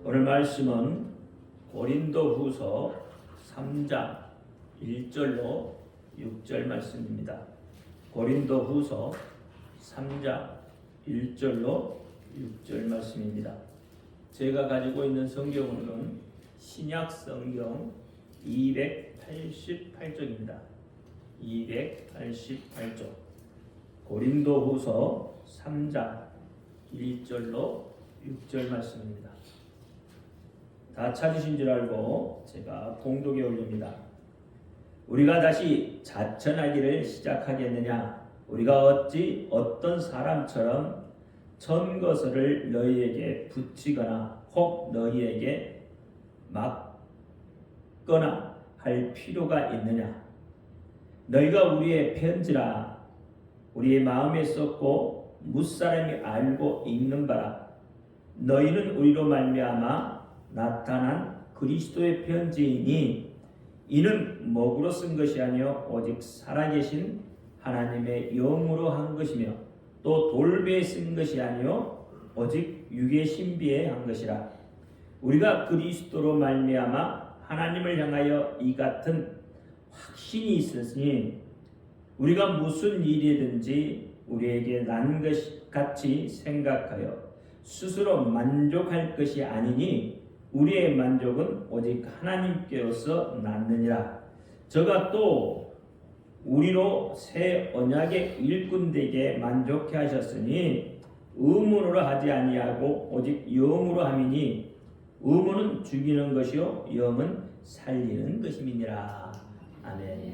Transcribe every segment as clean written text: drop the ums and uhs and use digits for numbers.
오늘 말씀은 고린도후서 3장 1절로 6절 말씀입니다. 고린도후서 3장 1절로 6절 말씀입니다. 제가 가지고 있는 성경은 신약 성경 288쪽입니다. 288쪽 고린도후서 3장 1절로 6절 말씀입니다. 다 찾으신 줄 알고 제가 봉독에 올립니다. 우리가 다시 자천하기를 시작하겠느냐? 우리가 어찌 어떤 사람처럼 전거서를 너희에게 붙이거나 혹 너희에게 막거나 할 필요가 있느냐? 너희가 우리의 편지라 우리의 마음에 썼고 무사람이 알고 읽는 바라. 너희는 우리로 말미암아 나타난 그리스도의 편지이니 이는 먹으로 쓴 것이 아니요 오직 살아계신 하나님의 영으로 한 것이며 또 돌배에 쓴 것이 아니요 오직 육의 신비에 한 것이라. 우리가 그리스도로 말미암아 하나님을 향하여 이 같은 확신이 있으니 우리가 무슨 일이든지 우리에게 난 것 같이 생각하여 스스로 만족할 것이 아니니 우리의 만족은 오직 하나님께로서 났느니라. 저가 또 우리로 새 언약의 일꾼되게 만족해 하셨으니 의문으로 하지 아니하고 오직 영으로 함이니 의문은 죽이는 것이요 영은 살리는 것임이니라. 아멘.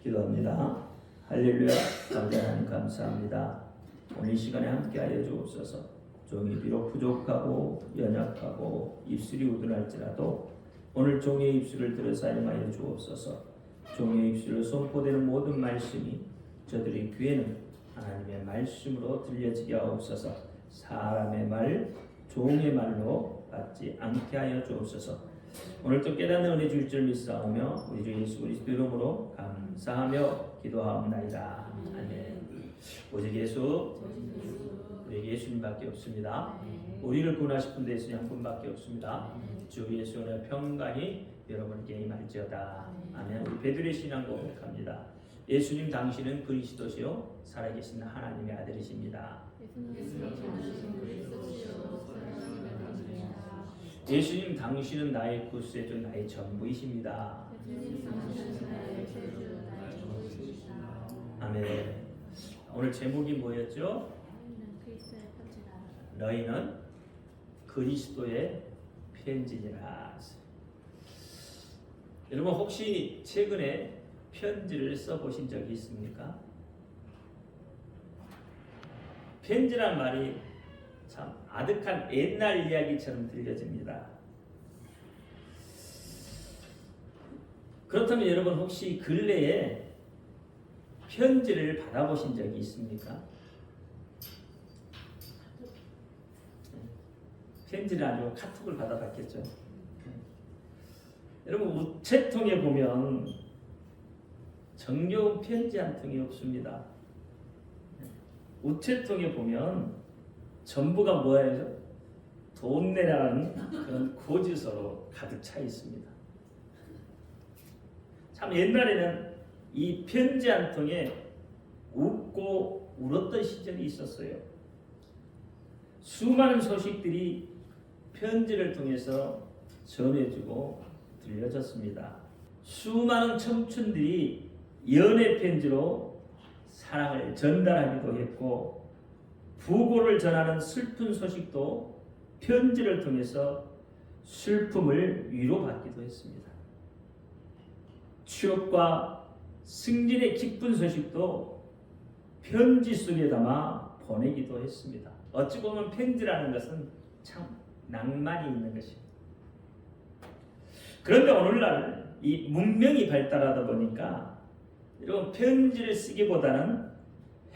기도합니다. 할렐루야. 하나님 감사합니다. 오늘 이 시간에 함께하여 주옵소서. 종이 비록 부족하고 연약하고 입술이 우둔할지라도 오늘 종의 입술을 들어 사용하여 주옵소서. 종의 입술로 선포되는 모든 말씀이 저들의 귀에는 하나님의 말씀으로 들려지게 하옵소서. 사람의 말, 종의 말로 받지 않게 하여 주옵소서. 오늘도 깨닫는 은혜 주실 줄 믿사오며 우리 주 예수 그리스도 이름으로 감사하며 기도하옵나이다. 아멘. 오직 예수, 우리 예수님밖에 없습니다. 우리를 구원하실 분 예수님 한 분밖에 없습니다. 주 예수의 평강이 여러분에게 임할지어다. 아멘. 우리 베드로의 신앙 고백합니다. 예수님 당신은 그리스도시요 살아계신 하나님의 아들이십니다. 예수님 당신은 나의 구세주 나의 전부이십니다. 아멘. 오늘 제목이 뭐였죠? 너희는 그리스도의 편지니라. 여러분 혹시 최근에 편지를 써보신 적이 있습니까? 편지란 말이 참 아득한 옛날 이야기처럼 들려집니다. 그렇다면 여러분 혹시 근래에 편지를 받아보신 적이 있습니까? 편지를 아니고 카톡을 받아봤겠죠. 여러분 우체통에 보면 정겨운 편지 한 통이 없습니다. 우체통에 보면 전부가 뭐예요? 돈 내라는 그런 고지서로 가득 차 있습니다. 참 옛날에는 이 편지 한 통에 웃고 울었던 시절이 있었어요. 수많은 소식들이 편지를 통해서 전해주고 들려졌습니다. 수많은 청춘들이 연애 편지로 사랑을 전달하기도 했고 부고를 전하는 슬픈 소식도 편지를 통해서 슬픔을 위로받기도 했습니다. 취업과 승진의 기쁜 소식도 편지 속에 담아 보내기도 했습니다. 어찌 보면 편지라는 것은 참 낭만이 있는 것입니다. 그런데 오늘날 이 문명이 발달하다 보니까 이런 편지를 쓰기보다는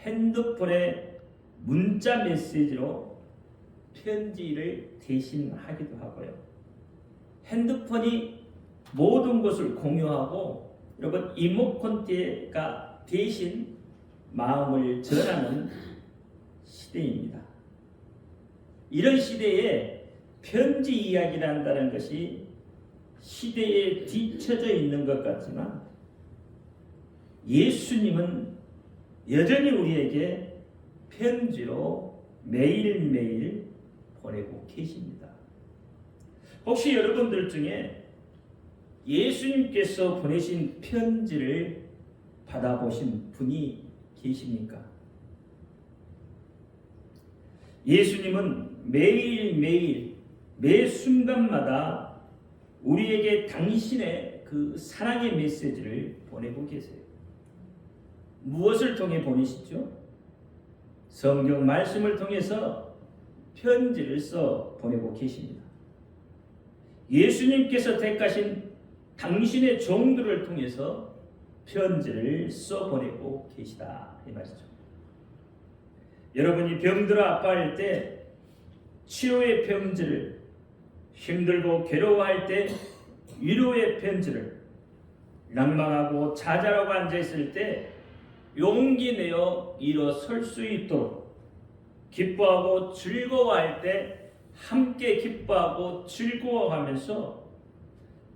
핸드폰에 문자 메시지로 편지를 대신하기도 하고요. 핸드폰이 모든 것을 공유하고 여러분 이모콘가 대신 마음을 전하는 시대입니다. 이런 시대에 편지 이야기를 한다는 것이 시대에 뒤처져 있는 것 같지만 예수님은 여전히 우리에게 편지로 매일매일 보내고 계십니다. 혹시 여러분들 중에 예수님께서 보내신 편지를 받아보신 분이 계십니까? 예수님은 매일매일 매 순간마다 우리에게 당신의 그 사랑의 메시지를 보내고 계세요. 무엇을 통해 보내시죠? 성경 말씀을 통해서 편지를 써 보내고 계십니다. 예수님께서 택하신 당신의 종들을 통해서 편지를 써 보내고 계시다 이 말이죠. 여러분이 병들어 아파할 때 치료의 편지를, 힘들고 괴로워할 때 위로의 편지를, 낭망하고 좌절하고 앉아있을 때 용기 내어 일어설 수 있도록, 기뻐하고 즐거워할 때 함께 기뻐하고 즐거워하면서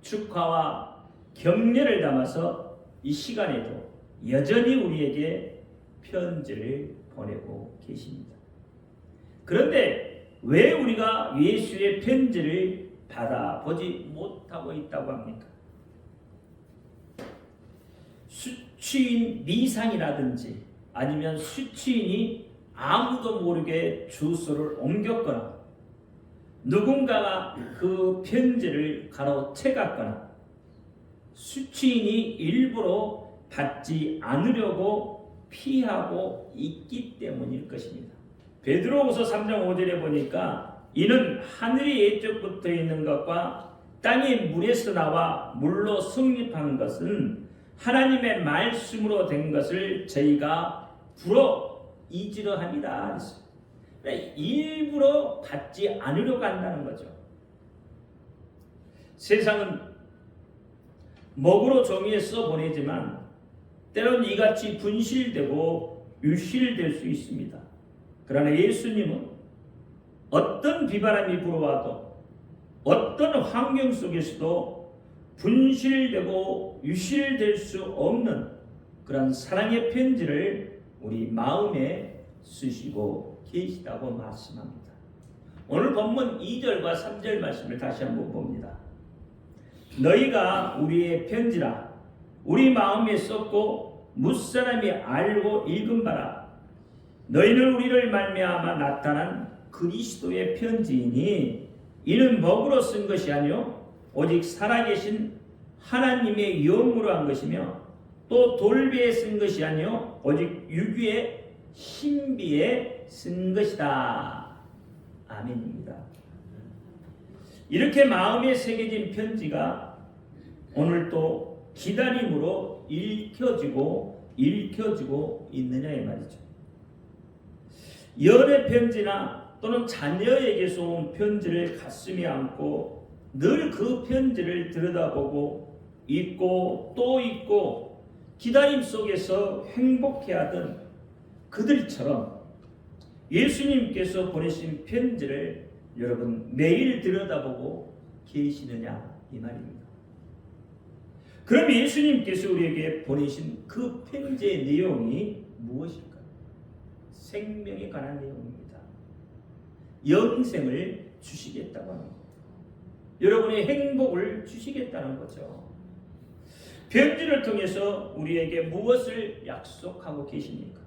축하와 격려를 담아서 이 시간에도 여전히 우리에게 편지를 보내고 계십니다. 그런데 왜 우리가 예수의 편지를 받아보지 못하고 있다고 합니까? 수취인 미상이라든지 아니면 수취인이 아무도 모르게 주소를 옮겼거나 누군가가 그 편지를 가로채갔거나 수취인이 일부러 받지 않으려고 피하고 있기 때문일 것입니다. 베드로후서 3장 5절에 보니까 이는 하늘이 예적부터 있는 것과 땅이 물에서 나와 물로 성립한 것은 하나님의 말씀으로 된 것을 저희가 불어 잊으려 합니다. 일부러 받지 않으려고 한다는 거죠. 세상은 먹으로 종이에 써 보내지만 때론 이같이 분실되고 유실될 수 있습니다. 그러나 예수님은 어떤 비바람이 불어와도 어떤 환경 속에서도 분실되고 유실될 수 없는 그런 사랑의 편지를 우리 마음에 쓰시고 계시다고 말씀합니다. 오늘 본문 2절과 3절 말씀을 다시 한번 봅니다. 너희가 우리의 편지라 우리 마음에 썼고 무사람이 알고 읽은 바라. 너희는 우리를 말미암아 나타난 그리스도의 편지이니 이는 먹으로 쓴 것이 아니요 오직 살아계신 하나님의 영으로 한 것이며 또 돌비에 쓴 것이 아니요 오직 유귀의 신비에 쓴 것이다. 아멘입니다. 이렇게 마음에 새겨진 편지가 오늘 또 기다림으로 읽혀지고 있느냐의 말이죠. 연애 편지나 또는 자녀에게서 온 편지를 가슴에 안고 늘 그 편지를 들여다보고 읽고 또 읽고 기다림 속에서 행복해하던 그들처럼 예수님께서 보내신 편지를 여러분 매일 들여다보고 계시느냐 이 말입니다. 그럼 예수님께서 우리에게 보내신 그 편지의 내용이 무엇일까요? 생명에 관한 내용입니다. 영생을 주시겠다고 합니다. 여러분의 행복을 주시겠다는 거죠. 편지를 통해서 우리에게 무엇을 약속하고 계십니까?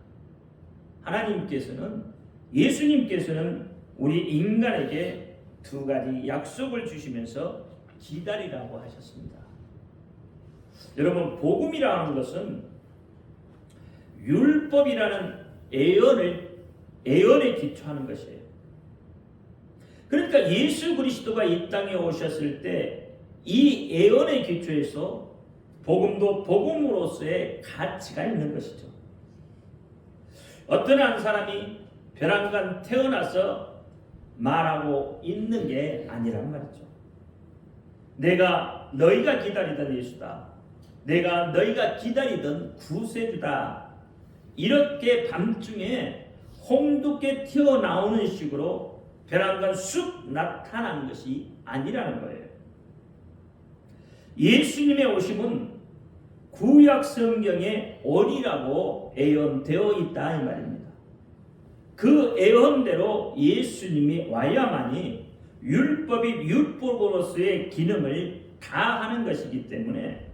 하나님께서는, 예수님께서는 우리 인간에게 두 가지 약속을 주시면서 기다리라고 하셨습니다. 여러분, 복음이라는 것은 율법이라는 애언에 기초하는 것이에요. 그러니까 예수 그리스도가 이 땅에 오셨을 때 이 애언의 기초에서 복음도 복음으로서의 가치가 있는 것이죠. 어떤 한 사람이 벼랑간 태어나서 말하고 있는 게 아니란 말이죠. 내가 너희가 기다리던 예수다. 내가 너희가 기다리던 구세주다. 이렇게 밤중에 홍두깨 튀어나오는 식으로 벼랑간 쑥 나타나는 것이 아니라는 거예요. 예수님의 오심은 구약 성경에 오리라고 예언되어 있다 이 말입니다. 그 예언대로 예수님이 와야만이 율법이 율법으로서의 기능을 다하는 것이기 때문에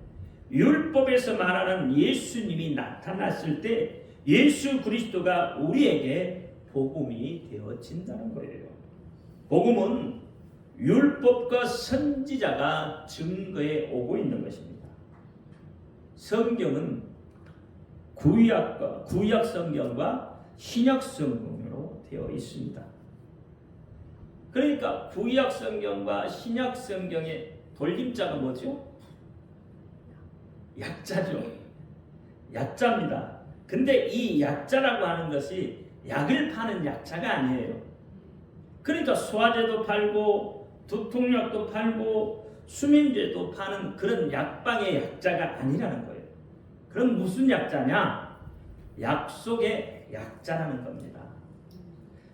율법에서 말하는 예수님이 나타났을 때 예수 그리스도가 우리에게 복음이 되어진다는 거예요. 복음은 율법과 선지자가 증거해 오고 있는 것입니다. 성경은 구약 성경과 신약 성경으로 되어 있습니다. 그러니까 구약 성경과 신약 성경의 돌림자가 뭐죠? 약자죠. 약자입니다. 근데 이 약자라고 하는 것이 약을 파는 약자가 아니에요. 그러니까 소화제도 팔고 두통약도 팔고 수면제도 파는 그런 약방의 약자가 아니라는 거예요. 그럼 무슨 약자냐? 약속의 약자라는 겁니다.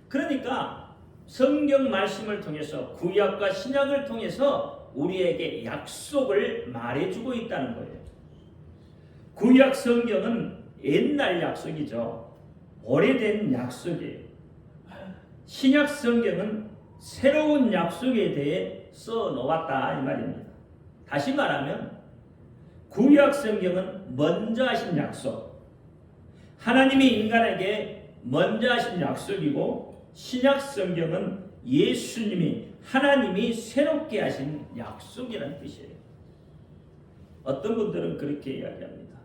그러니까 성경 말씀을 통해서 구약과 신약을 통해서 우리에게 약속을 말해주고 있다는 거예요. 구약 성경은 옛날 약속이죠. 오래된 약속이에요. 신약 성경은 새로운 약속에 대해 써놓았다 이 말입니다. 다시 말하면 구약 성경은 먼저 하신 약속, 하나님이 인간에게 먼저 하신 약속이고, 신약 성경은 예수님이 하나님이 새롭게 하신 약속이라는 뜻이에요. 어떤 분들은 그렇게 이야기합니다.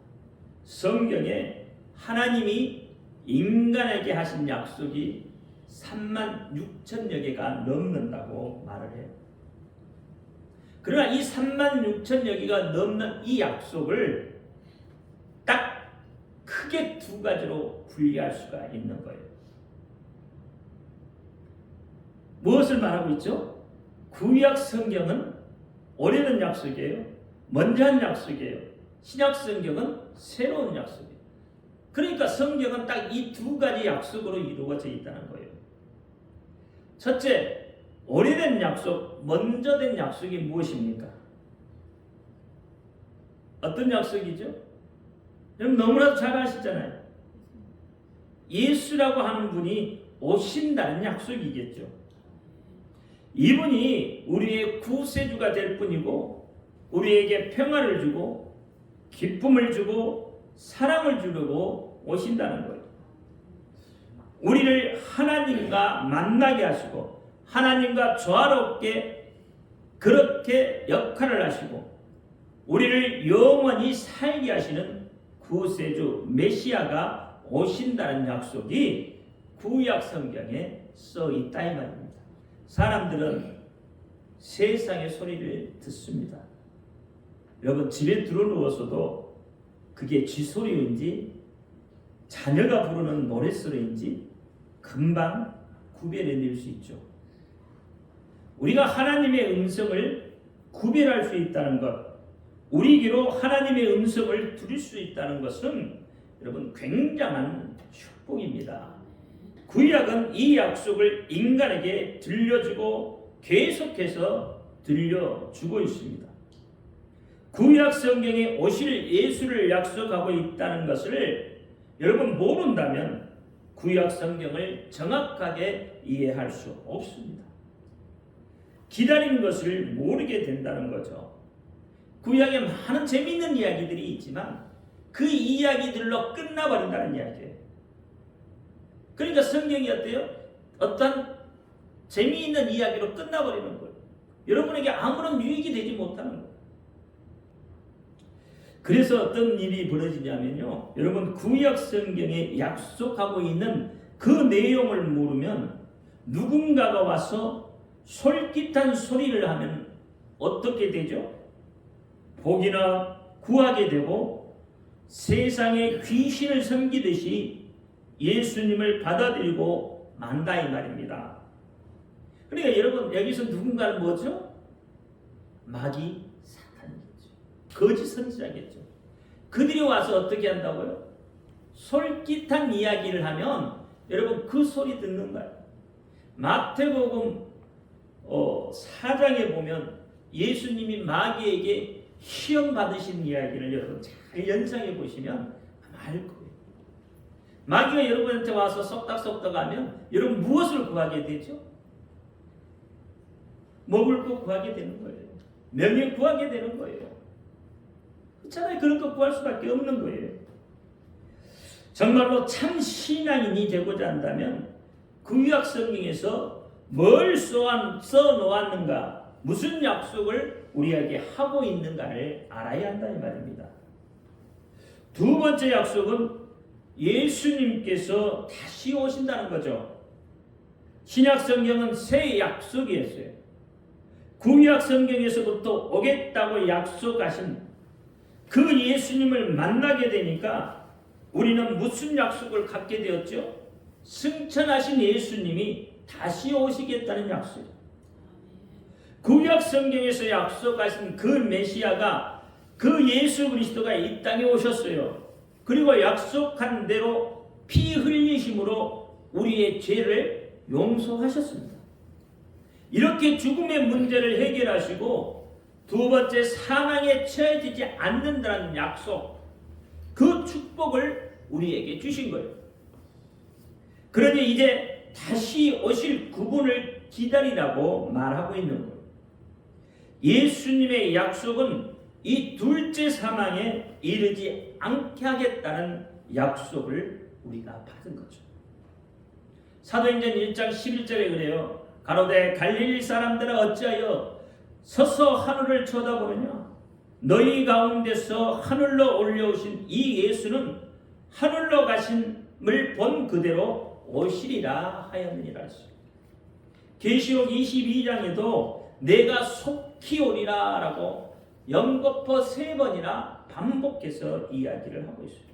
성경에 하나님이 인간에게 하신 약속이 36,000여 개가 넘는다고 말을 해요. 그러나 이 36,000여 개가 넘는 이 약속을 딱 크게 두 가지로 분리할 수가 있는 거예요. 무엇을 말하고 있죠? 구약 성경은 오래된 약속이에요. 먼저 한 약속이에요. 신약 성경은 새로운 약속이에요. 그러니까 성경은 딱 이 두 가지 약속으로 이루어져 있다는 거예요. 첫째, 오래된 약속, 먼저 된 약속이 무엇입니까? 어떤 약속이죠? 여러분 너무나도 잘 아시잖아요. 예수라고 하는 분이 오신다는 약속이겠죠. 이분이 우리의 구세주가 될 뿐이고, 우리에게 평화를 주고 기쁨을 주고 사랑을 주려고 오신다는 거예요. 우리를 하나님과 만나게 하시고 하나님과 조화롭게 그렇게 역할을 하시고 우리를 영원히 살게 하시는 구세주 메시아가 오신다는 약속이 구약 성경에 써 있다 이 말입니다. 사람들은 세상의 소리를 듣습니다. 여러분 집에 들어누워서도 그게 쥐 소리인지 자녀가 부르는 노랫소리인지 금방 구별해낼 수 있죠. 우리가 하나님의 음성을 구별할 수 있다는 것, 우리 귀로 하나님의 음성을 들을 수 있다는 것은 여러분 굉장한 축복입니다. 구약은 이 약속을 인간에게 들려주고 계속해서 들려주고 있습니다. 구약 성경에 오실 예수를 약속하고 있다는 것을 여러분 모른다면 구약 성경을 정확하게 이해할 수 없습니다. 기다린 것을 모르게 된다는 거죠. 구약에 많은 재미있는 이야기들이 있지만 그 이야기들로 끝나버린다는 이야기예요. 그러니까 성경이 어때요? 어떤 재미있는 이야기로 끝나버리는 거예요. 여러분에게 아무런 유익이 되지 못하는 거예요. 그래서 어떤 일이 벌어지냐면요, 여러분 구약 성경에 약속하고 있는 그 내용을 모르면 누군가가 와서 솔깃한 소리를 하면 어떻게 되죠? 복이나 구하게 되고 세상에 귀신을 섬기듯이 예수님을 받아들이고 만다 이 말입니다. 그러니까 여러분 여기서 누군가는 뭐죠? 마귀 사탄이겠죠. 거짓 선지자겠죠. 그들이 와서 어떻게 한다고요? 솔깃한 이야기를 하면 여러분 그 소리 듣는 거예요. 마태복음 4장에 보면 예수님이 마귀에게 시험 받으신 이야기를 여러분 잘 연상해 보시면 아마 알 거예요. 마귀가 여러분한테 와서 쏙닥쏙닥 하면 여러분 무엇을 구하게 되죠? 먹을 거 구하게 되는 거예요. 명예 구하게 되는 거예요. 차라리 그런 거 구할 수밖에 없는 거예요. 정말로 참 신앙인이 되고자 한다면 구약 성경에서 뭘 써놓았는가, 무슨 약속을 우리에게 하고 있는가를 알아야 한다 이 말입니다. 두 번째 약속은 예수님께서 다시 오신다는 거죠. 신약 성경은 새 약속이었어요. 구약 성경에서부터 오겠다고 약속하신 그 예수님을 만나게 되니까 우리는 무슨 약속을 갖게 되었죠? 승천하신 예수님이 다시 오시겠다는 약속. 구약 성경에서 약속하신 그 메시아가, 그 예수 그리스도가 이 땅에 오셨어요. 그리고 약속한 대로 피 흘리심으로 우리의 죄를 용서하셨습니다. 이렇게 죽음의 문제를 해결하시고 두 번째 사망에 처해지지 않는다는 약속, 그 축복을 우리에게 주신 거예요. 그러니 이제 다시 오실 그분을 기다리라고 말하고 있는 거예요. 예수님의 약속은 이 둘째 사망에 이르지 않게 하겠다는 약속을 우리가 받은 거죠. 사도행전 1장 11절에 그래요. 가로되 갈릴리 사람들아 어찌하여 서서 하늘을 쳐다보느냐? 너희 가운데서 하늘로 올려오신 이 예수는 하늘로 가심을 본 그대로 오시리라 하였느니라. 계시록 22장에도 내가 속히 오리라 라고 연거푸 3번이나 반복해서 이야기를 하고 있어요.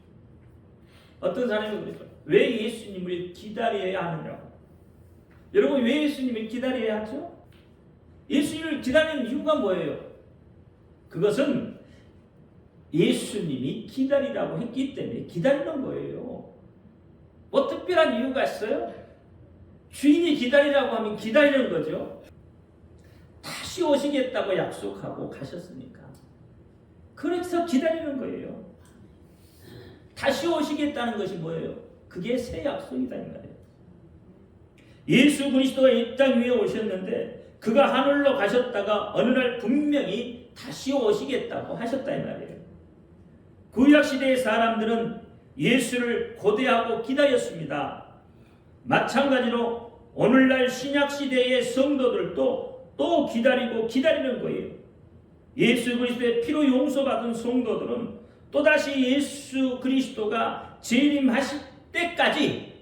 어떤 사람이 그랬어요. 왜 예수님을 기다려야 하느냐고. 여러분, 왜 예수님을 기다려야 하죠? 예수님을 기다리는 이유가 뭐예요? 그것은 예수님이 기다리라고 했기 때문에 기다리는 거예요. 뭐 특별한 이유가 있어요? 주인이 기다리라고 하면 기다리는 거죠. 다시 오시겠다고 약속하고 가셨으니까. 그래서 기다리는 거예요. 다시 오시겠다는 것이 뭐예요? 그게 새 약속이다 이 말이에요. 예수 그리스도가 이 땅 위에 오셨는데 그가 하늘로 가셨다가 어느 날 분명히 다시 오시겠다고 하셨다 이 말이에요. 구약 시대의 사람들은 예수를 고대하고 기다렸습니다. 마찬가지로 오늘날 신약 시대의 성도들도 또 기다리고 기다리는 거예요. 예수 그리스도의 피로 용서받은 성도들은 또다시 예수 그리스도가 재림하실 때까지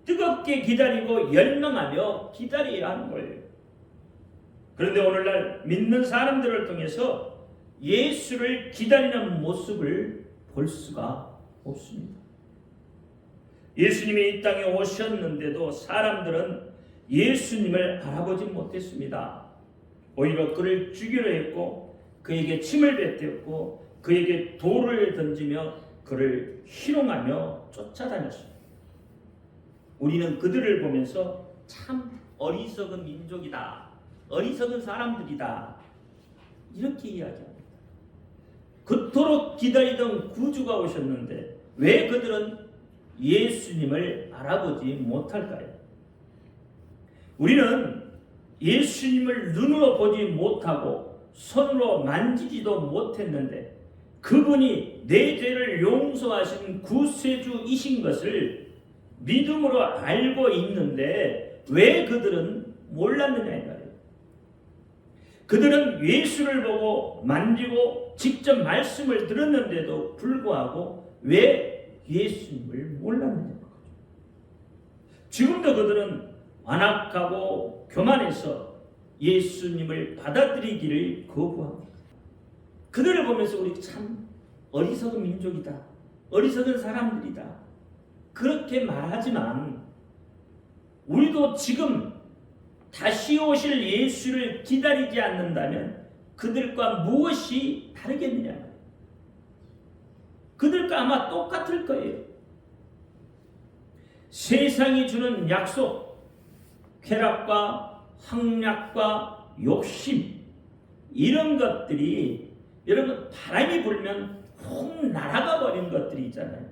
뜨겁게 기다리고 열망하며 기다려야 하는 거예요. 그런데 오늘날 믿는 사람들을 통해서 예수를 기다리는 모습을 볼 수가 없습니다. 예수님이 이 땅에 오셨는데도 사람들은 예수님을 알아보지 못했습니다. 오히려 그를 죽이려 했고 그에게 침을 뱉었고 그에게 돌을 던지며 그를 희롱하며 쫓아다녔습니다. 우리는 그들을 보면서 참 어리석은 민족이다, 어리석은 사람들이다 이렇게 이야기합니다. 그토록 기다리던 구주가 오셨는데 왜 그들은 예수님을 알아보지 못할까요? 우리는 예수님을 눈으로 보지 못하고 손으로 만지지도 못했는데 그분이 내 죄를 용서하신 구세주이신 것을 믿음으로 알고 있는데 왜 그들은 몰랐느냐 이 말이에요. 그들은 예수를 보고 만지고 직접 말씀을 들었는데도 불구하고 왜 예수님을 몰랐느냐. 지금도 그들은 완악하고 교만해서 예수님을 받아들이기를 거부합니다. 그들을 보면서 우리 참 어리석은 민족이다, 어리석은 사람들이다 그렇게 말하지만 우리도 지금 다시 오실 예수를 기다리지 않는다면 그들과 무엇이 다르겠느냐. 그들과 아마 똑같을 거예요. 세상이 주는 약속, 쾌락과 황락과 욕심, 이런 것들이 여러분 바람이 불면 훅 날아가 버린 것들이 있잖아요.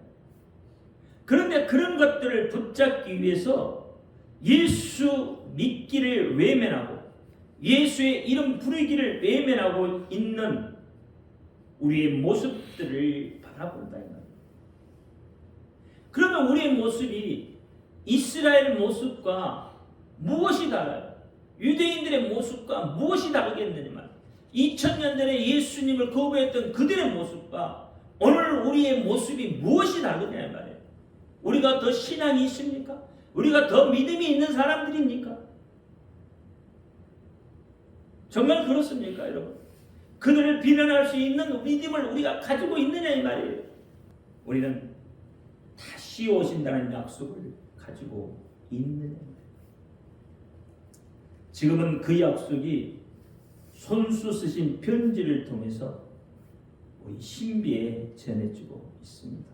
그런데 그런 것들을 붙잡기 위해서 예수 믿기를 외면하고 예수의 이름 부르기를 외면하고 있는 우리의 모습들을 바라본다 이 말이에요. 그러면 우리의 모습이 이스라엘 모습과 무엇이 달라요? 유대인들의 모습과 무엇이 다르겠느냐? 2000년 전에 예수님을 거부했던 그들의 모습과 오늘 우리의 모습이 무엇이 다르냐 말이에요. 우리가 더 신앙이 있습니까? 우리가 더 믿음이 있는 사람들입니까? 정말 그렇습니까, 여러분? 그들을 비난할 수 있는 믿음을 우리가 가지고 있느냐 이 말이에요. 우리는 다시 오신다는 약속을 가지고 있느냐. 지금은 그 약속이 손수 쓰신 편지를 통해서 우리 신비에 전해지고 있습니다.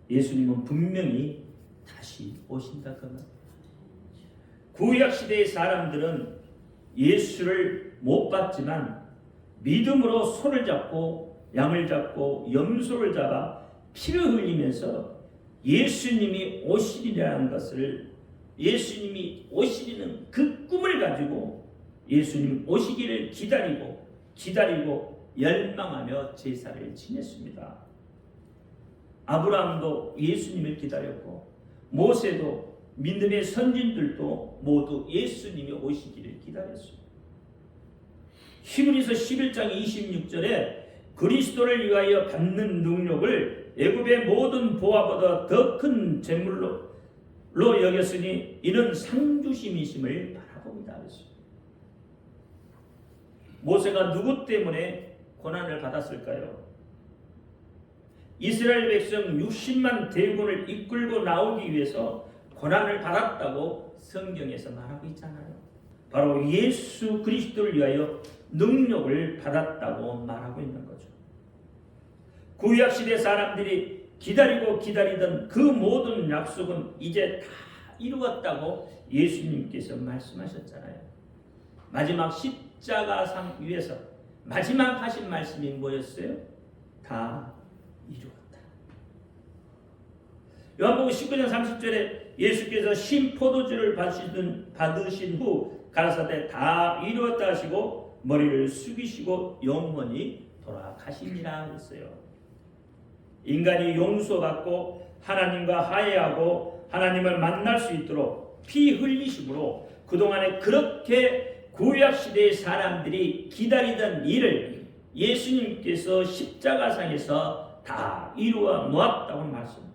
예수님은 분명히 다시 오신다 그 말. 구약 시대의 사람들은 예수를 못 봤지만 믿음으로 소를 잡고 양을 잡고 염소를 잡아 피를 흘리면서 예수님이 오시리라는 것을, 예수님이 오시리는 그 꿈을 가지고 예수님 오시기를 기다리고 열망하며 제사를 지냈습니다. 아브라함도 예수님을 기다렸고 모세도 믿음의 선진들도 모두 예수님이 오시기를 기다렸습니다. 히브리서 11장 26절에 그리스도를 위하여 받는 능력을 애굽의 모든 보화보다 더 큰 재물로 여겼으니 이는 상주심이심을 바라봅니다. 모세가 누구 때문에 고난을 받았을까요? 이스라엘 백성 60만 대군을 이끌고 나오기 위해서 고난을 받았다고 성경에서 말하고 있잖아요. 바로 예수 그리스도를 위하여 능력을 받았다고 말하고 있는 거죠. 구약시대 사람들이 기다리던 그 모든 약속은 이제 다 이루었다고 예수님께서 말씀하셨잖아요. 마지막 십자가상 위에서 마지막 하신 말씀이 뭐였어요? 다 이루었다. 요한복음 19장 30절에 예수께서 신포도주를 받으신 후 가라사대 다 이루었다 하시고 머리를 숙이시고 영원히 돌아가시니라 했어요. 인간이 용서받고 하나님과 화해하고 하나님을 만날 수 있도록 피 흘리심으로 그동안에 그렇게 구약시대의 사람들이 기다리던 일을 예수님께서 십자가상에서 다 이루어 놓았다고 말씀합니다.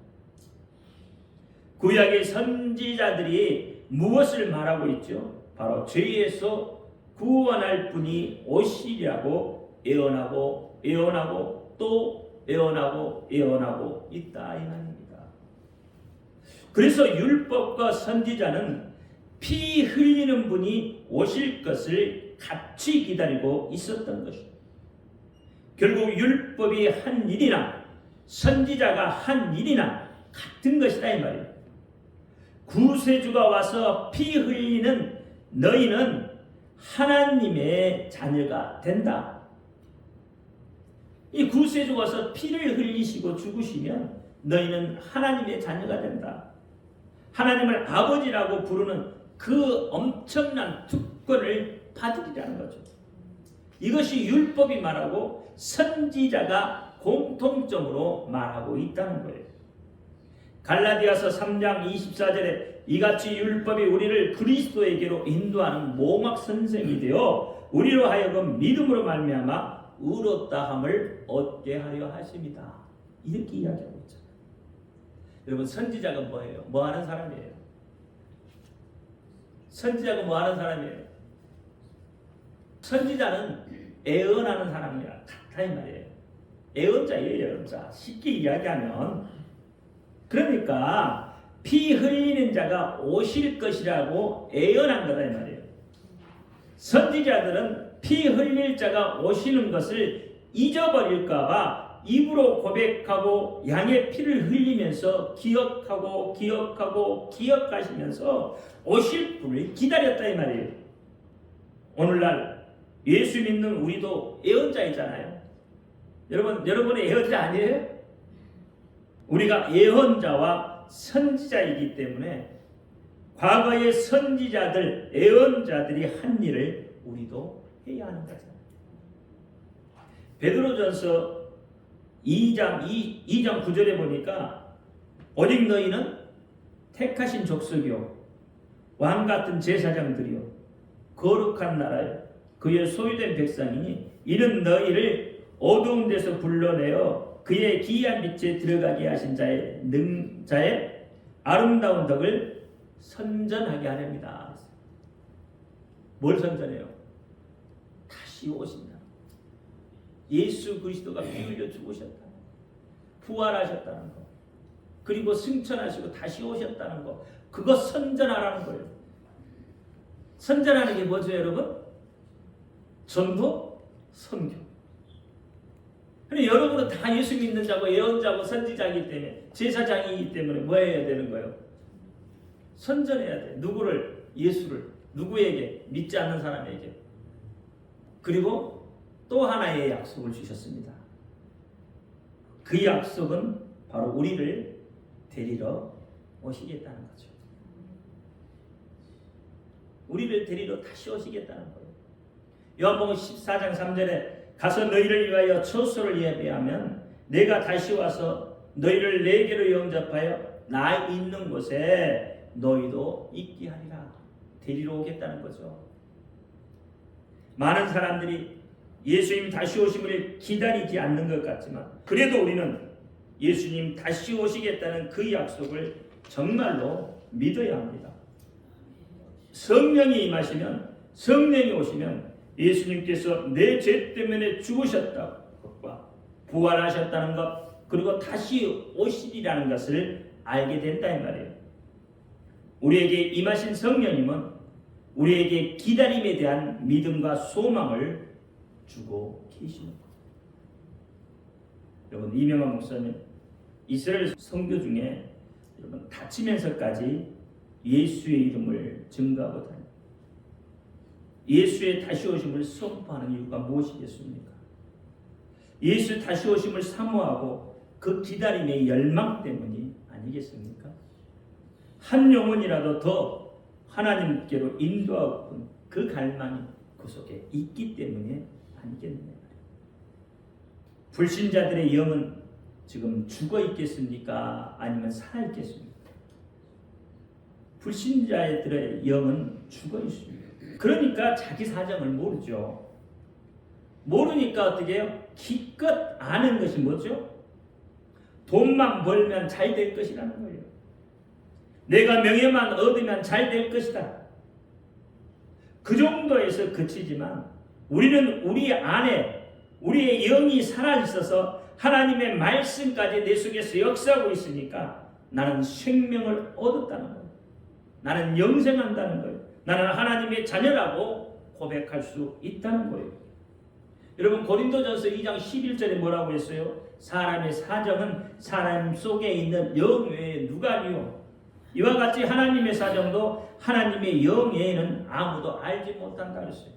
구약의 선지자들이 무엇을 말하고 있죠? 바로 죄에서 구원할 분이 오시리라고 예언하고 또 예언하고 있다 이 말입니다. 그래서 율법과 선지자는 피 흘리는 분이 오실 것을 같이 기다리고 있었던 것입니다. 결국 율법이 한 일이나 선지자가 한 일이나 같은 것이다 이 말이에요. 구세주가 와서 피 흘리는 너희는 하나님의 자녀가 된다. 이 구세주가 와서 피를 흘리시고 죽으시면 너희는 하나님의 자녀가 된다. 하나님을 아버지라고 부르는 그 엄청난 특권을 받으리라는 거죠. 이것이 율법이 말하고 선지자가 공통점으로 말하고 있다는 거예요. 갈라디아서 3장 24절에 이같이 율법이 우리를 그리스도에게로 인도하는 모막 선생이 되어 우리로 하여금 믿음으로 말미암아 의롭다함을 얻게 하려 하십니다. 이렇게 이야기하고 있잖아요. 여러분 선지자가 뭐예요? 뭐 하는 사람이에요? 선지자가 뭐 하는 사람이에요? 선지자는 애언하는 사람이라 같다 이 말이에요. 애언자예요, 애언자. 쉽게 이야기하면 그러니까 피 흘리는 자가 오실 것이라고 애언한 거다 이 말이에요. 선지자들은 피 흘릴 자가 오시는 것을 잊어버릴까 봐 입으로 고백하고 양의 피를 흘리면서 기억하시면서 오실 분을 기다렸다 이 말이에요. 오늘날 예수 믿는 우리도 예언자이잖아요. 여러분의 예언자 아니에요? 우리가 예언자와 선지자이기 때문에 과거의 선지자들, 예언자들이 한 일을 우리도 해야 하는 거죠. 베드로전서 2장 9절에 보니까 오직 너희는 택하신 족속이요 왕 같은 제사장들이요 거룩한 나라요 그의 소유된 백성이니 이는 너희를 어두운 데서 불러내어 그의 기이한 빛에 들어가게 하신 자의 아름다운 덕을 선전하게 하렵니다. 뭘 선전해요? 다시 오신다. 예수 그리스도가 피 흘려 죽으셨다. 부활하셨다는 거. 그리고 승천하시고 다시 오셨다는 거. 그거 선전하라는 거예요. 선전하는 게 뭐죠, 여러분? 전도, 선교. 근데 여러분은 다 예수 믿는 자고 예언자고 선지자이기 때문에 제사장이기 때문에 뭐 해야 되는 거예요? 선전해야 돼. 누구를? 예수를. 누구에게? 믿지 않는 사람에게. 그리고 또 하나의 약속을 주셨습니다. 그 약속은 바로 우리를 데리러 오시겠다는 거죠. 우리를 데리러 다시 오시겠다는 거예요. 요한복음 14장 3절에 가서 너희를 위하여 처소를 예비하면 내가 다시 와서 너희를 내게로 영접하여 나 있는 곳에 너희도 있게 하리라. 데리러 오겠다는 거죠. 많은 사람들이 예수님 다시 오심을 기다리지 않는 것 같지만 그래도 우리는 예수님 다시 오시겠다는 그 약속을 정말로 믿어야 합니다. 성령이 임하시면 성령이 오시면 예수님께서 내 죄 때문에 죽으셨다는 것과 부활하셨다는 것 그리고 다시 오시리라는 것을 알게 된다 이 말이에요. 우리에게 임하신 성령님은 우리에게 기다림에 대한 믿음과 소망을 주고 계시는 거예요. 여러분 이명환 목사님 이스라엘 선교 중에 여러분 다치면서까지 예수의 이름을 증거하고 다닙니다. 예수의 다시 오심을 선포하는 이유가 무엇이겠습니까? 예수 다시 오심을 사모하고 그 기다림의 열망 때문이 아니겠습니까? 한 영혼이라도 더 하나님께로 인도하고 그 갈망이 그 속에 있기 때문에 아니겠느냐. 불신자들의 영은 지금 죽어 있겠습니까? 아니면 살아 있겠습니까? 불신자들의 영은 죽어 있습니다. 그러니까 자기 사정을 모르죠. 모르니까 어떻게 해요? 기껏 아는 것이 뭐죠? 돈만 벌면 잘 될 것이라는 거예요. 내가 명예만 얻으면 잘 될 것이다. 그 정도에서 그치지만 우리는 우리 안에 우리의 영이 살아있어서 하나님의 말씀까지 내 속에서 역사하고 있으니까 나는 생명을 얻었다는 거예요. 나는 영생한다는 거예요. 나는 하나님의 자녀라고 고백할 수 있다는 거예요. 여러분 고린도전서 2장 11절에 뭐라고 했어요? 사람의 사정은 사람 속에 있는 영 외에 누가 아니요. 이와 같이 하나님의 사정도 하나님의 영 외에는 아무도 알지 못한다 그랬어요.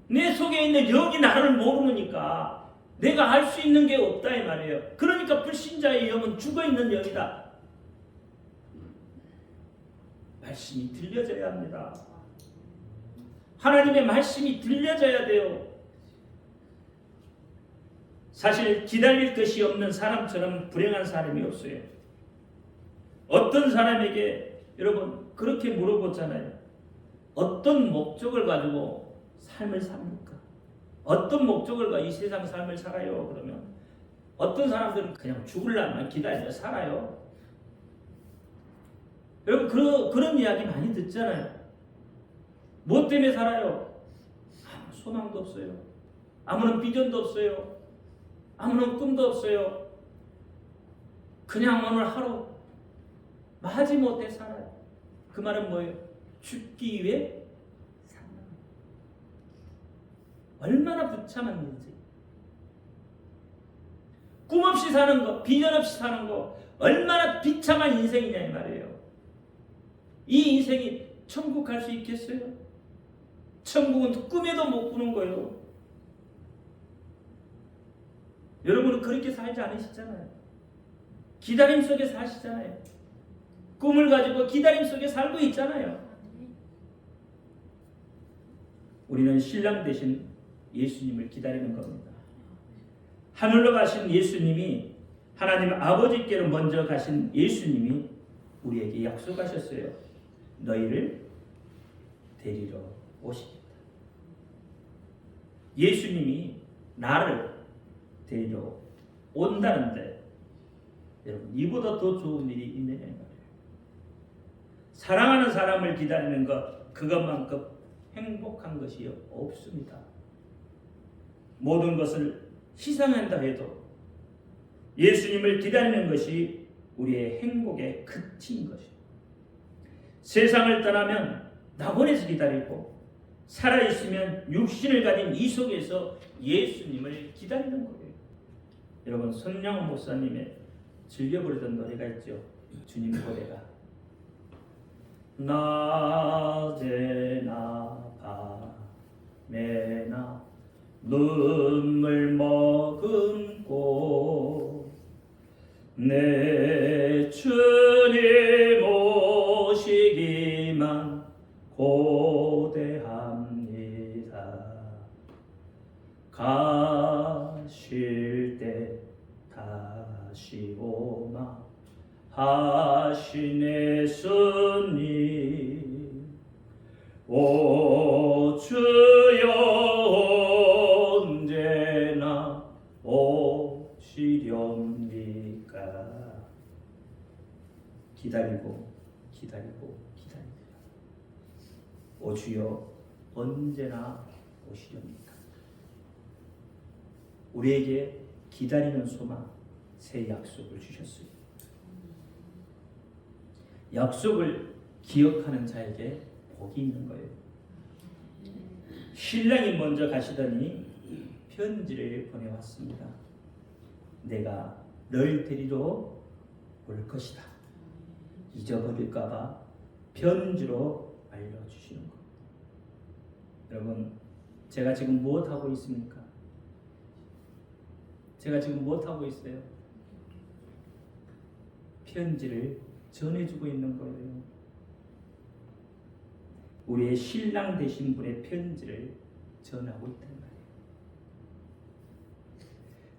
내 속에 있는 영이 나를 모르니까 내가 알 수 있는 게 없다 이 말이에요. 그러니까 불신자의 영은 죽어있는 영이다. 말씀이 들려져야 합니다. 하나님의 말씀이 들려져야 돼요. 사실 기다릴 것이 없는 사람처럼 불행한 사람이 없어요. 어떤 사람에게 여러분 그렇게 물어보잖아요. 어떤 목적을 가지고 삶을 삽니까? 어떤 목적을 가지고 이 세상 삶을 살아요? 그러면 어떤 사람들은 그냥 죽을라만 기다리며 살아요. 여러분 그런 이야기 많이 듣잖아요. 뭐 때문에 살아요? 아무 소망도 없어요. 아무런 비전도 없어요. 아무런 꿈도 없어요. 그냥 오늘 하루 마지 못해 살아요. 그 말은 뭐예요? 죽기 위해 산다. 얼마나 부참한지. 꿈 없이 사는 거, 비전 없이 사는 거 얼마나 비참한 인생이냐 이 말이에요. 이 인생이 천국 갈 수 있겠어요? 천국은 꿈에도 못 꾸는 거예요. 여러분은 그렇게 살지 않으시잖아요. 기다림 속에 사시잖아요. 꿈을 가지고 기다림 속에 살고 있잖아요. 우리는 신랑 되신 예수님을 기다리는 겁니다. 하늘로 가신 예수님이, 하나님 아버지께로 먼저 가신 예수님이 우리에게 약속하셨어요. 너희를 데리러 오시겠다. 예수님이 나를 데리러 온다는데 여러분, 이보다 더 좋은 일이 있느냐 말이에요. 사랑하는 사람을 기다리는 것, 그것만큼 행복한 것이 없습니다. 모든 것을 희생한다 해도 예수님을 기다리는 것이 우리의 행복의 끝인 것이에요. 세상을 떠나면 낙원에서 기다리고, 살아있으면 육신을 가진 이 속에서 예수님을 기다리는 거예요. 여러분, 손양호 목사님의 즐겨 부르던 노래가 있죠. 주님 노래가 낮에나 밤에나 눈물 머금고 내 주님 오시기만 고대합니다. 가실 때 다시 오마 하신 예수님, 오 주여 언제나 오시렵니까? 기다리고 기다리고 기다립니다. 오 주여 언제나 오시렵니까? 우리에게 기다리는 소망, 새 약속을 주셨어요. 약속을 기억하는 자에게 복이 있는 거예요. 신랑이 먼저 가시더니 편지를 보내왔습니다. 내가 널 데리러 올 것이다. 잊어버릴까봐 편지로 알려주시는 것. 여러분, 제가 지금 무엇하고 있습니까? 제가 지금 무엇하고 있어요? 편지를 전해주고 있는 거예요. 우리의 신랑 되신 분의 편지를 전하고 있다는 말이에요.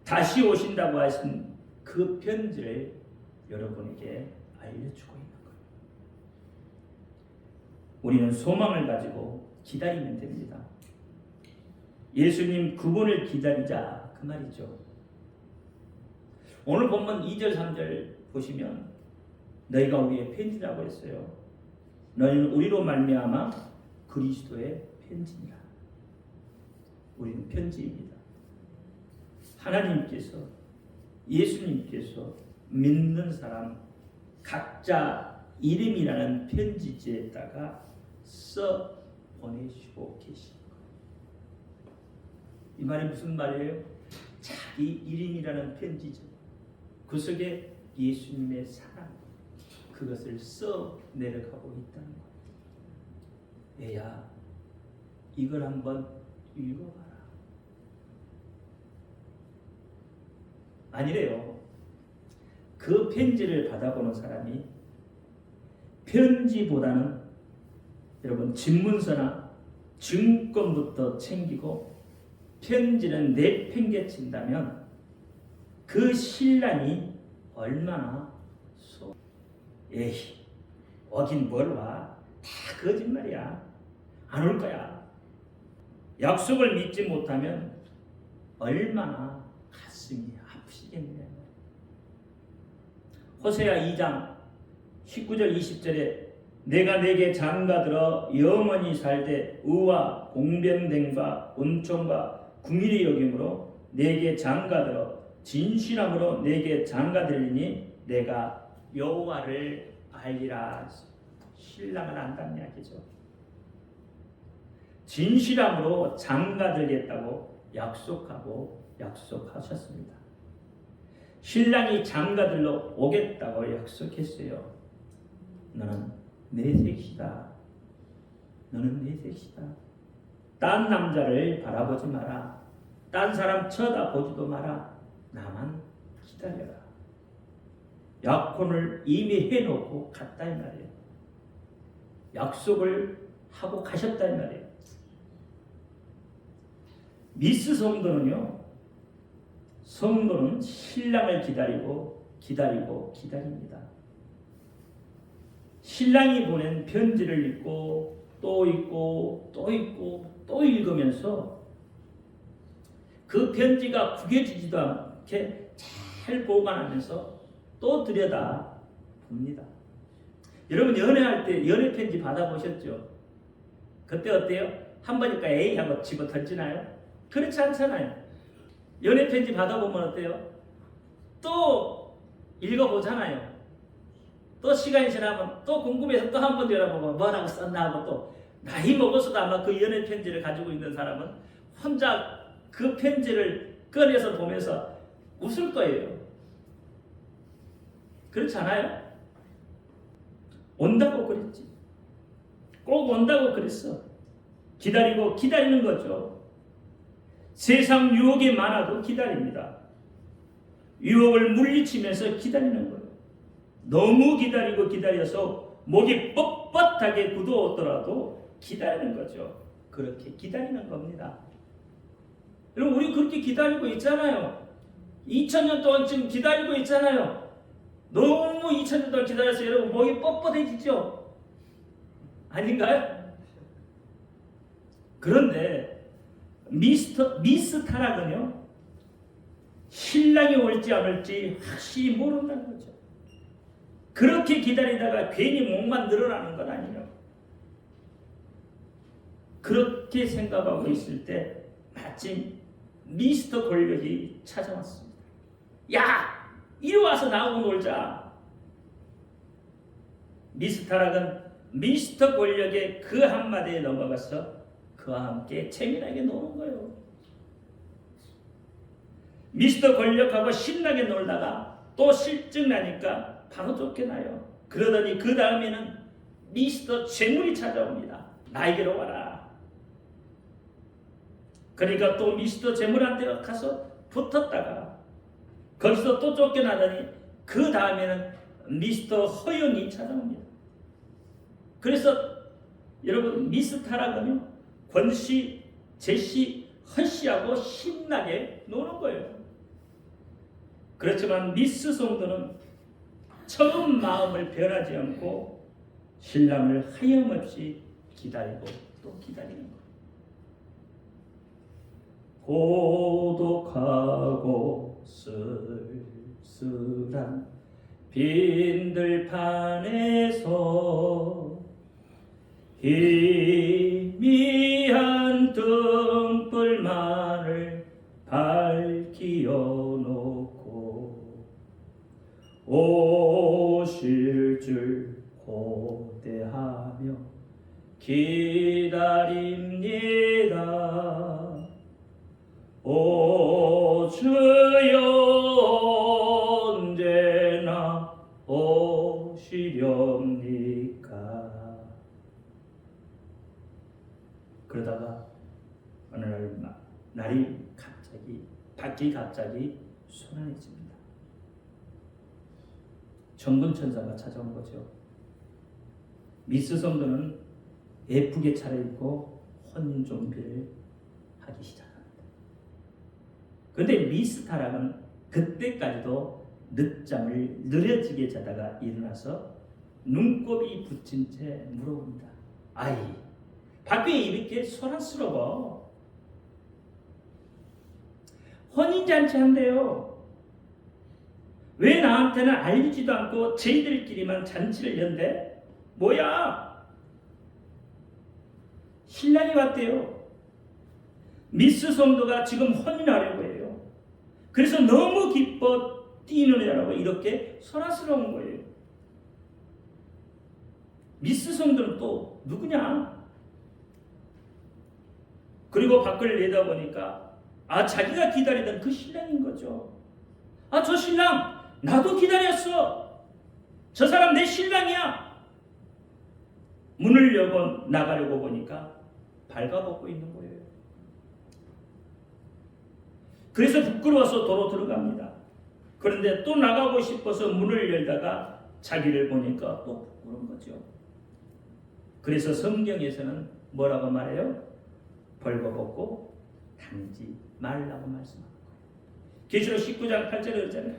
다시 오신다고 하신 그 편지를 여러분에게 알려주고 있는 거예요. 우리는 소망을 가지고 기다리면 됩니다. 예수님 그분을 기다리자, 그 말이죠. 오늘 본문 2절 3절 보시면 너희가 우리의 편지라고 했어요. 너희는 우리로 말미암아 그리스도의 편지니라. 우리는 편지입니다. 하나님께서, 예수님께서 믿는 사람 각자 이름이라는 편지지에다가 써 보내시고 계신 거예요. 이 말이 무슨 말이에요? 자기 이름이라는 편지죠. 그 속에 예수님의 사랑, 그것을 써 내려가고 있다는 거예요. 얘야, 이걸 한번 읽어봐라. 아니래요. 그 편지를 받아보는 사람이 편지보다는 여러분 집문서나 증권부터 챙기고 편지는 내팽개친다면 그 신랑이 얼마나 에이, 오긴 뭘 와. 다 거짓말이야. 안 올 거야. 약속을 믿지 못하면 얼마나 가슴이 아프시겠냐. 호세아 2장 19절 20절에 내가 내게 장가들어 영원히 살되 의와 공변됨과 은총과 궁일이 여김으로 내게 장가들어 진실함으로 내게 장가들리니 내가 여호와를 알리라. 신랑을 안다는 이야기죠. 진실함으로 장가들겠다고 약속하셨습니다. 신랑이 장가들러 오겠다고 약속했어요. 너는 내 색이다. 너는 내 색이다. 딴 남자를 바라보지 마라. 딴 사람 쳐다보지도 마라. 나만 기다려라. 약혼을 이미 해놓고 갔다 이 말이에요. 약속을 하고 가셨다 이 말이에요. 미스 성도는요, 성도는 신랑을 기다립니다. 신랑이 보낸 편지를 읽고 또 읽고 또 읽고 또 읽으면서 그 편지가 구겨지지도 않게 잘 보관하면서 또 들여다 봅니다. 여러분 연애할 때 연애 편지 받아보셨죠? 그때 어때요? 한 번이니까 에이 하고 집어 던지나요? 그렇지 않잖아요. 연애 편지 받아보면 어때요? 또 읽어보잖아요. 또 시간이 지나면 또 궁금해서 또 한 번 열어보고 뭐라고 썼나 하고 또 나이 먹어서도 아마 그 연애 편지를 가지고 있는 사람은 혼자 그 편지를 꺼내서 보면서 웃을 거예요. 그렇지 않아요? 온다고 그랬지. 꼭 온다고 그랬어. 기다리고 기다리는 거죠. 세상 유혹이 많아도 기다립니다. 유혹을 물리치면서 기다리는 거예요. 너무 기다리고 기다려서 목이 뻣뻣하게 굳어오더라도 기다리는 거죠. 그렇게 기다리는 겁니다. 여러분 우리 그렇게 기다리고 있잖아요. 2000년 동안 지금 기다리고 있잖아요. 너무 2000년 동안 기다려서 여러분 목이 뻣뻣해지죠? 아닌가요? 그런데 미스 타락은요, 신랑이 올지 안 올지 확실히 모른다는 거죠. 그렇게 기다리다가 괜히 목만 늘어나는 건 아니에요. 그렇게 생각하고 있을 때 마침 미스터 권력이 찾아왔습니다. 야! 이리 와서 나하고 놀자. 미스 타락은 미스터 권력의 그 한마디에 넘어가서 그와 함께 재미나게 노는 거예요. 미스터 권력하고 신나게 놀다가 또 실증 나니까 바로 쫓겨나요. 그러더니 그 다음에는 미스터 재물이 찾아옵니다. 나에게로 와라. 그러니까 또 미스터 재물한테 가서 붙었다가 거기서 또 쫓겨나더니 그 다음에는 미스터 허영이 찾아옵니다. 그래서 여러분 미스 타락은요, 권씨, 제씨, 허씨하고 신나게 노는 거예요. 그렇지만 미스 성도는 처음 마음을 변하지 않고 신랑을 하염없이 기다리고 또 기다리는 거예요. 고독하고 쓸쓸한 빈들판에서 희미한 등불만을 밝히어 놓고 오실 줄 고대하며 기다립니다. 오 주여 언제나 오시렵니까? 그러다가 어느 날이 밖이 갑자기 소란해집니다. 정금 천사가 찾아온 거죠. 미스 성도는 예쁘게 차려입고 혼인 준비를 하기 시작합니다. 그런데 미스 타락은 그때까지도 늦잠을 느려지게 자다가 일어나서 눈곱이 붙인 채 물어봅니다. 아이, 밖에 이렇게 소란스러워. 혼인잔치 한대요. 왜 나한테는 알리지도 않고 저희들끼리만 잔치를 연대? 뭐야? 신랑이 왔대요. 미스 성도가 지금 혼인하려고 해요. 그래서 너무 기뻐 뛰느냐라고 이렇게 소란스러운 거예요. 미스 성도는 또 누구냐? 그리고 밖을 내다보니까 자기가 기다리던 그 신랑인 거죠. 아, 저 신랑 나도 기다렸어. 저 사람 내 신랑이야. 문을 열고 나가려고 보니까 발가벗고 있는 거예요. 그래서 부끄러워서 도로 들어갑니다. 그런데 또 나가고 싶어서 문을 열다가 자기를 보니까 또 부끄러운 거죠. 그래서 성경에서는 뭐라고 말해요? 벌거벗고 다니지 말라고 말씀하는 거예요. 계시록 19장 8절에 그러잖아요.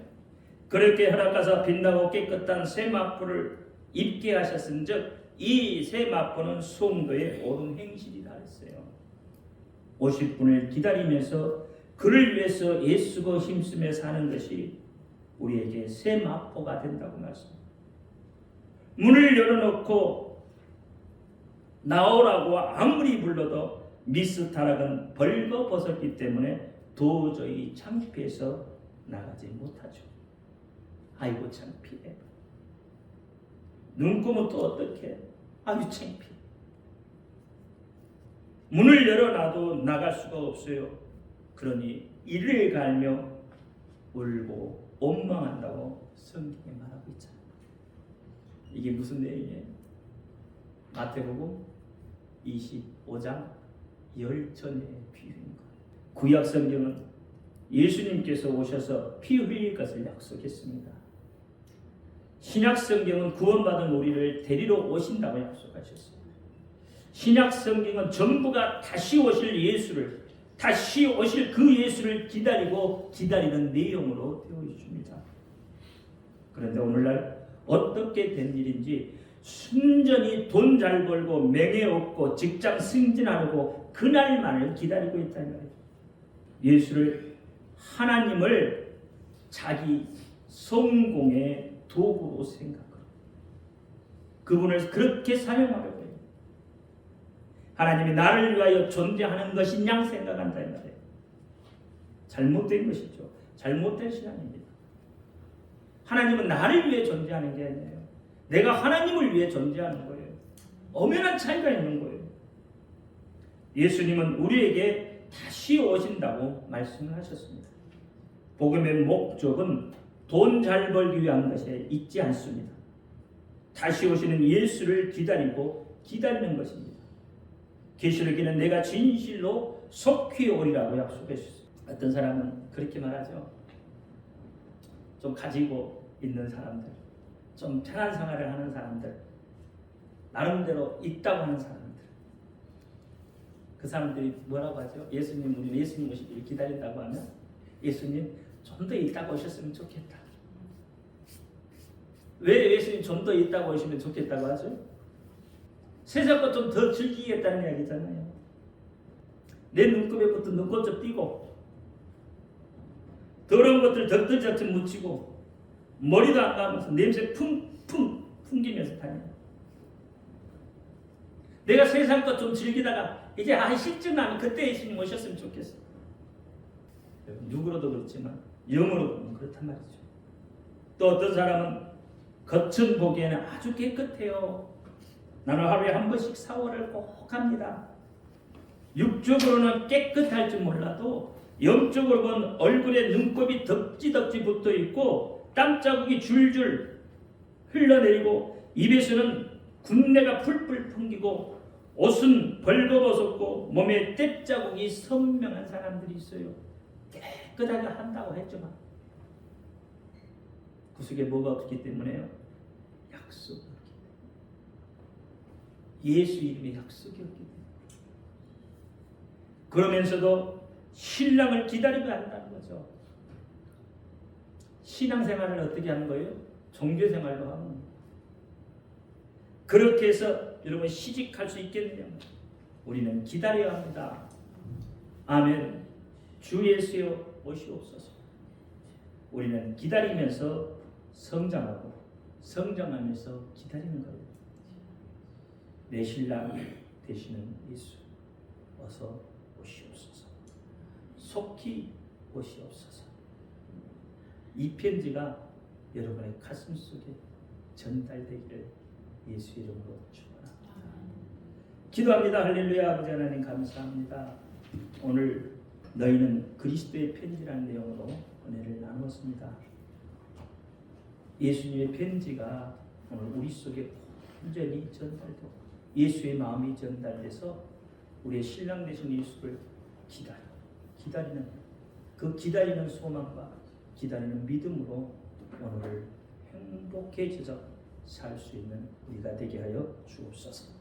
그렇게 허락하사 빛나고 깨끗한 새 마포를 입게 하셨은즉 이 새 마포는 성도의 옳은 행실이다 했어요. 오실 분을 기다리면서 그를 위해서 애쓰고 힘쓰며 사는 것이 우리에게 새 마포가 된다고 말씀합니다. 문을 열어놓고 나오라고 아무리 불러도 미스타락은 벌거벗었기 때문에 도저히 창피해서 나가지 못하죠. 아이고 창피해. 눈금은 또 어떻게? 아유 창피해. 문을 열어놔도 나갈 수가 없어요. 그러니 이를 갈며 울고 원망한다고 성경에 말하고 있잖아요. 이게 무슨 내용이에요? 마태복음 25장 열전의 비유인 거예요. 구약 성경은 예수님께서 오셔서 피 흘릴 것을 약속했습니다. 신약 성경은 구원받은 우리를 데리러 오신다고 약속하셨습니다. 신약 성경은 전부가 다시 오실 예수를, 다시 오실 그 예수를 기다리는 내용으로 되어 있습니다. 그런데 오늘날 어떻게 된 일인지 순전히 돈 잘 벌고 명예 얻고 직장 승진하고 그날만을 기다리고 있다는 거예요. 예수를, 하나님을 자기 성공의 도구로 생각하고 그분을 그렇게 사용하려고 해요. 하나님이 나를 위하여 존재하는 것인 양 생각한다는 말이에요. 잘못된 것이죠. 잘못된 신앙입니다. 하나님은 나를 위해 존재하는 게 아니에요. 내가 하나님을 위해 존재하는 거예요. 엄연한 차이가 있는 거예요. 예수님은 우리에게 다시 오신다고 말씀을 하셨습니다. 복음의 목적은 돈 잘 벌기 위한 것에 있지 않습니다. 다시 오시는 예수를 기다리는 것입니다. 계시록에는 내가 진실로 속히 오리라고 약속했습니다. 어떤 사람은 그렇게 말하죠. 좀 가지고 있는 사람들, 좀 편한 생활을 하는 사람들, 나름대로 있다고 하는 사람들, 그 사람들이 뭐라고 하죠? 우리는 예수님 오시기를 기다린다고 하면 예수님 좀 더 있다가 오셨으면 좋겠다. 왜 예수님 좀 더 있다가 오시면 좋겠다고 하죠? 세상 것 좀 더 즐기겠다는 이야기잖아요. 내 눈곱에 붙은 눈꽃 좀 띄고 더러운 것들 덕들적지 묻히고 머리도 안 감아서 냄새 풍풍 풍기면서 다녀요. 내가 세상 것 좀 즐기다가 이제 실증나면 그때 예수님 오셨으면 좋겠어. 누구로도 그렇지만 영으로 보면 그렇단 말이죠. 또 어떤 사람은 겉은 보기에는 아주 깨끗해요. 나는 하루에 한 번씩 샤워를 꼭 합니다. 육적으로는 깨끗할 줄 몰라도 영적으로 보면 얼굴에 눈곱이 덕지덕지 붙어 있고 땀자국이 줄줄 흘러내리고 입에서는 군내가 풀풀 풍기고 옷은 벌거벗었고 몸에 떼자국이 선명한 사람들이 있어요. 깨끗하게 한다고 했지만 그 속에 뭐가 없기 때문에요? 약속이 없기 때문에. 예수 이름의 약속이 없기 때문에. 그러면서도 신랑을 기다리고 한다는 거죠. 신앙생활을 어떻게 하는 거예요? 종교생활도 하는 거예요. 그렇게 해서 여러분 시집갈 수 있겠느냐? 우리는 기다려야 합니다. 아멘. 주 예수여 오시옵소서. 우리는 기다리면서 성장하고 성장하면서 기다리는 거예요. 내 신랑 되시는 예수 어서 오시옵소서. 속히 오시옵소서. 이 편지가 여러분의 가슴 속에 전달되기를 예수 이름으로 축원합니다. 기도합니다. 할렐루야. 아버지 하나님 감사합니다. 오늘 너희는 그리스도의 편지라는 내용으로 은혜를 나누었습니다. 예수님의 편지가 오늘 우리 속에 온전히 전달되고 예수의 마음이 전달돼서 우리의 신랑 되신 예수를 기다리는 그 기다리는 소망과 기다리는 믿음으로 오늘 행복해져서 살 수 있는 우리가 되게 하여 주옵소서.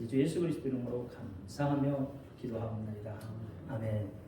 주 예수 그리스도 이름으로 감사하며 기도하옵나이다. 아멘.